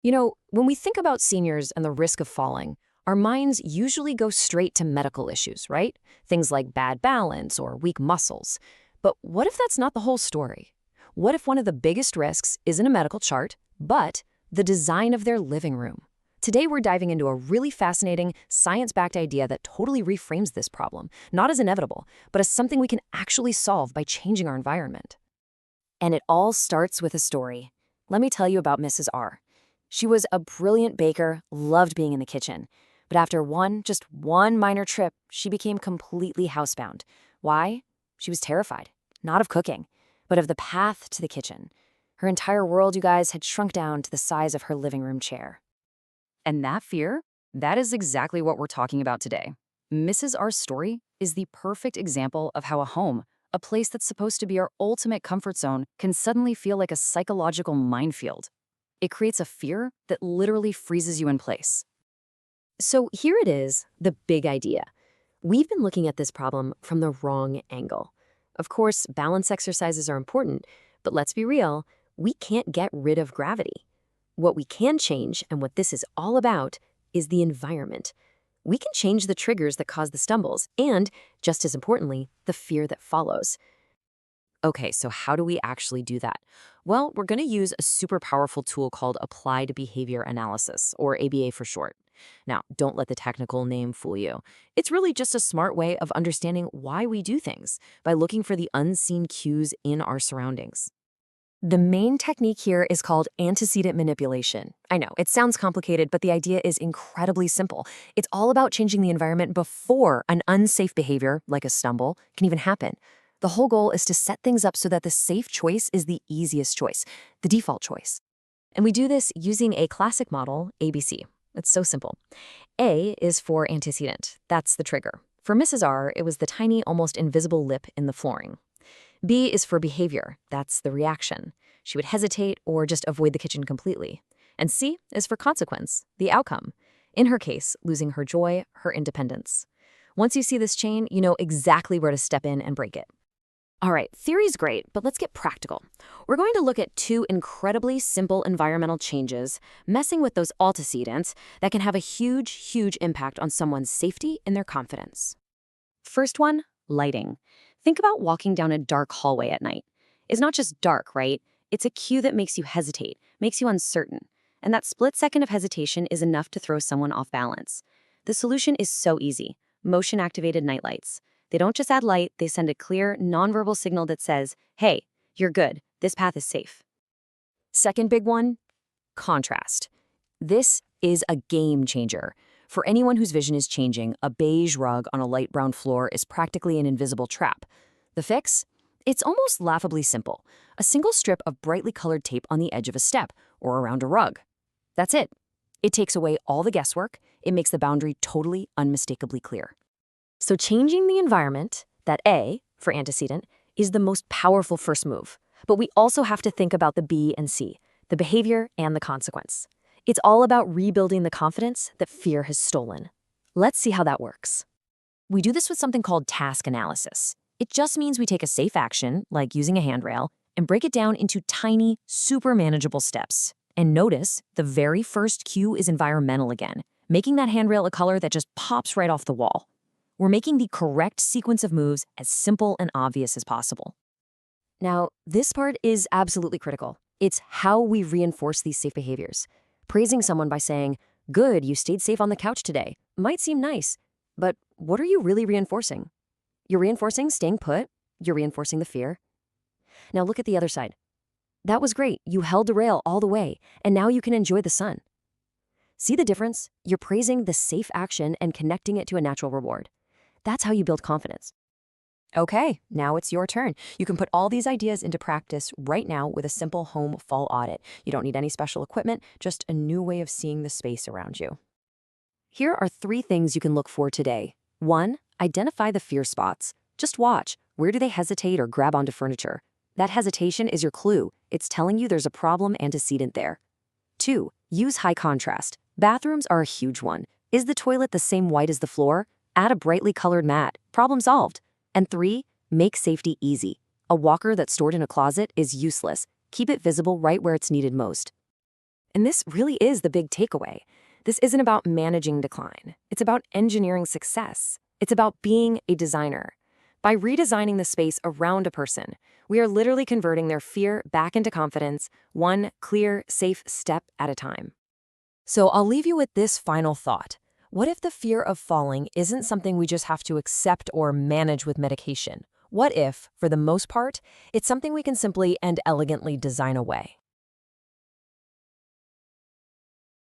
When we think about seniors and the risk of falling, our minds usually go straight to medical issues, right? Things like bad balance or weak muscles. But what if that's not the whole story? What if one of the biggest risks isn't a medical chart, but the design of their living room? Today, we're diving into a really fascinating, science-backed idea that totally reframes this problem, not as inevitable, but as something we can actually solve by changing our environment. And it all starts with a story. Let me tell you about Mrs. R. She was a brilliant baker, loved being in the kitchen. But after just one minor trip, she became completely housebound. Why? She was terrified, not of cooking, but of the path to the kitchen. Her entire world, you guys, had shrunk down to the size of her living room chair. And that fear, that is exactly what we're talking about today. Mrs. R's story is the perfect example of how a home, a place that's supposed to be our ultimate comfort zone, can suddenly feel like a psychological minefield. It creates a fear that literally freezes you in place. So here it is, the big idea. We've been looking at this problem from the wrong angle. Of course, balance exercises are important, but let's be real, we can't get rid of gravity. What we can change, and what this is all about, is the environment. We can change the triggers that cause the stumbles, and, just as importantly, the fear that follows. Okay, so how do we actually do that? Well, we're going to use a super powerful tool called Applied Behavior Analysis, or ABA for short. Now, don't let the technical name fool you. It's really just a smart way of understanding why we do things by looking for the unseen cues in our surroundings. The main technique here is called antecedent manipulation. I know, it sounds complicated, but the idea is incredibly simple. It's all about changing the environment before an unsafe behavior, like a stumble, can even happen. The whole goal is to set things up so that the safe choice is the easiest choice, the default choice. And we do this using a classic model, ABC. It's so simple. A is for antecedent. That's the trigger. For Mrs. R, it was the tiny, almost invisible lip in the flooring. B is for behavior. That's the reaction. She would hesitate or just avoid the kitchen completely. And C is for consequence, the outcome. In her case, losing her joy, her independence. Once you see this chain, you know exactly where to step in and break it. All right, theory's great, but let's get practical. We're going to look at two incredibly simple environmental changes, messing with those antecedents that can have a huge impact on someone's safety and their confidence. First one, lighting. Think about walking down a dark hallway at night. It's not just dark, right? It's a cue that makes you hesitate, makes you uncertain. And that split second of hesitation is enough to throw someone off balance. The solution is so easy: motion-activated nightlights. They don't just add light, they send a clear, nonverbal signal that says, hey, you're good, this path is safe. Second big one, contrast. This is a game changer. For anyone whose vision is changing, a beige rug on a light brown floor is practically an invisible trap. The fix? It's almost laughably simple. A single strip of brightly colored tape on the edge of a step or around a rug. That's it. It takes away all the guesswork. It makes the boundary totally, unmistakably clear. So changing the environment, that A, for antecedent, is the most powerful first move. But we also have to think about the B and C, the behavior and the consequence. It's all about rebuilding the confidence that fear has stolen. Let's see how that works. We do this with something called task analysis. It just means we take a safe action, like using a handrail, and break it down into tiny, super manageable steps. And notice, the very first cue is environmental again, making that handrail a color that just pops right off the wall. We're making the correct sequence of moves as simple and obvious as possible. Now, this part is absolutely critical. It's how we reinforce these safe behaviors. Praising someone by saying, "Good, you stayed safe on the couch today," might seem nice, but what are you really reinforcing? You're reinforcing staying put. You're reinforcing the fear. Now look at the other side. That was great. You held the rail all the way, and now you can enjoy the sun. See the difference? You're praising the safe action and connecting it to a natural reward. That's how you build confidence. Okay, now it's your turn. You can put all these ideas into practice right now with a simple home fall audit. You don't need any special equipment, just a new way of seeing the space around you. Here are 3 things you can look for today. 1, identify the fear spots. Just watch. Where do they hesitate or grab onto furniture? That hesitation is your clue. It's telling you there's a problem antecedent there. 2, use high contrast. Bathrooms are a huge one. Is the toilet the same white as the floor? Add a brightly colored mat. Problem solved. And 3, make safety easy. A walker that's stored in a closet is useless. Keep it visible right where it's needed most. And this really is the big takeaway. This isn't about managing decline. It's about engineering success. It's about being a designer. By redesigning the space around a person, we are literally converting their fear back into confidence, one clear, safe step at a time. So I'll leave you with this final thought. What if the fear of falling isn't something we just have to accept or manage with medication? What if, for the most part, it's something we can simply and elegantly design away?